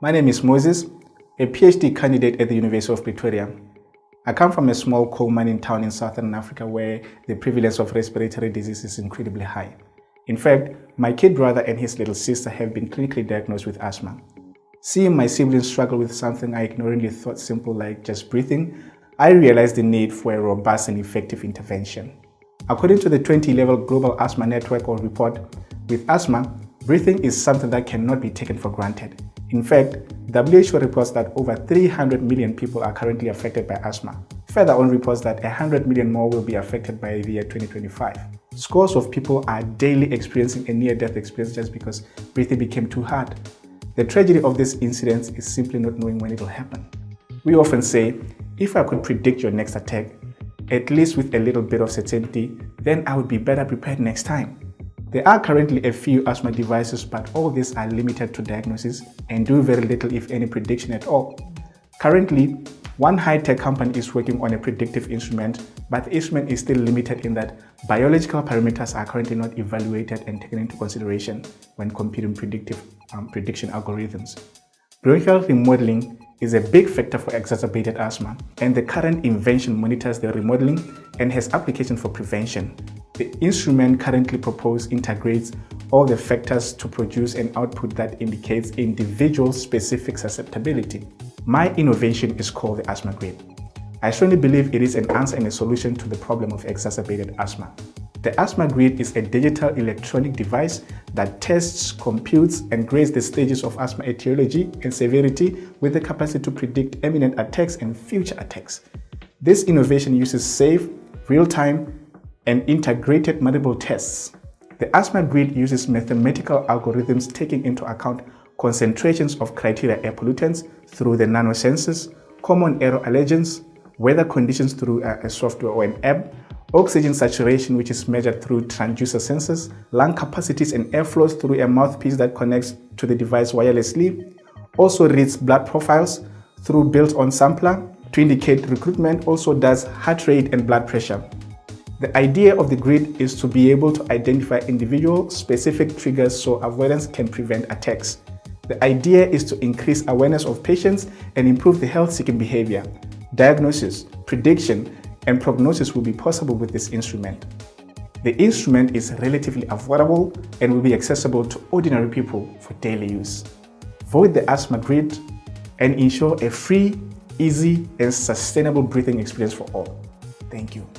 My name is Moses, a PhD candidate at the University of Pretoria. I come from a small coal mining town in southern Africa where the prevalence of respiratory disease is incredibly high. In fact, my kid brother and his little sister have been clinically diagnosed with asthma. Seeing my siblings struggle with something I ignorantly thought simple like just breathing, I realized the need for a robust and effective intervention. According to the 2011 Global Asthma Network or report, with asthma, breathing is something that cannot be taken for granted. In fact, WHO reports that over 300 million people are currently affected by asthma. Further on reports that 100 million more will be affected by the year 2025. Scores of people are daily experiencing a near-death experience just because breathing became too hard. The tragedy of this incident is simply not knowing when it will happen. We often say, if I could predict your next attack, at least with a little bit of certainty, then I would be better prepared next time. There are currently a few asthma devices, but all these are limited to diagnosis and do very little if any prediction at all. Currently, one high-tech company is working on a predictive instrument, but the instrument is still limited in that biological parameters are currently not evaluated and taken into consideration when computing prediction algorithms. Bronchial remodeling is a big factor for exacerbated asthma, and the current invention monitors the remodeling and has application for prevention. The instrument currently proposed integrates all the factors to produce an output that indicates individual specific susceptibility. My innovation is called the Asthma Grid. I strongly believe it is an answer and a solution to the problem of exacerbated asthma. The Asthma Grid is a digital electronic device that tests, computes, and grades the stages of asthma etiology and severity with the capacity to predict imminent attacks and future attacks. This innovation uses safe, real-time, and integrated multiple tests. The Asthma Grid uses mathematical algorithms taking into account concentrations of criteria air pollutants through the nanosensors, common air allergens, weather conditions through a software or an app, oxygen saturation which is measured through transducer sensors, lung capacities and airflows through a mouthpiece that connects to the device wirelessly, also reads blood profiles through built-on sampler to indicate recruitment, also does heart rate and blood pressure. The idea of the grid is to be able to identify individual specific triggers so avoidance can prevent attacks. The idea is to increase awareness of patients and improve the health-seeking behavior. Diagnosis, prediction, and prognosis will be possible with this instrument. The instrument is relatively affordable and will be accessible to ordinary people for daily use. Vote the Asthma Grid and ensure a free, easy, and sustainable breathing experience for all. Thank you.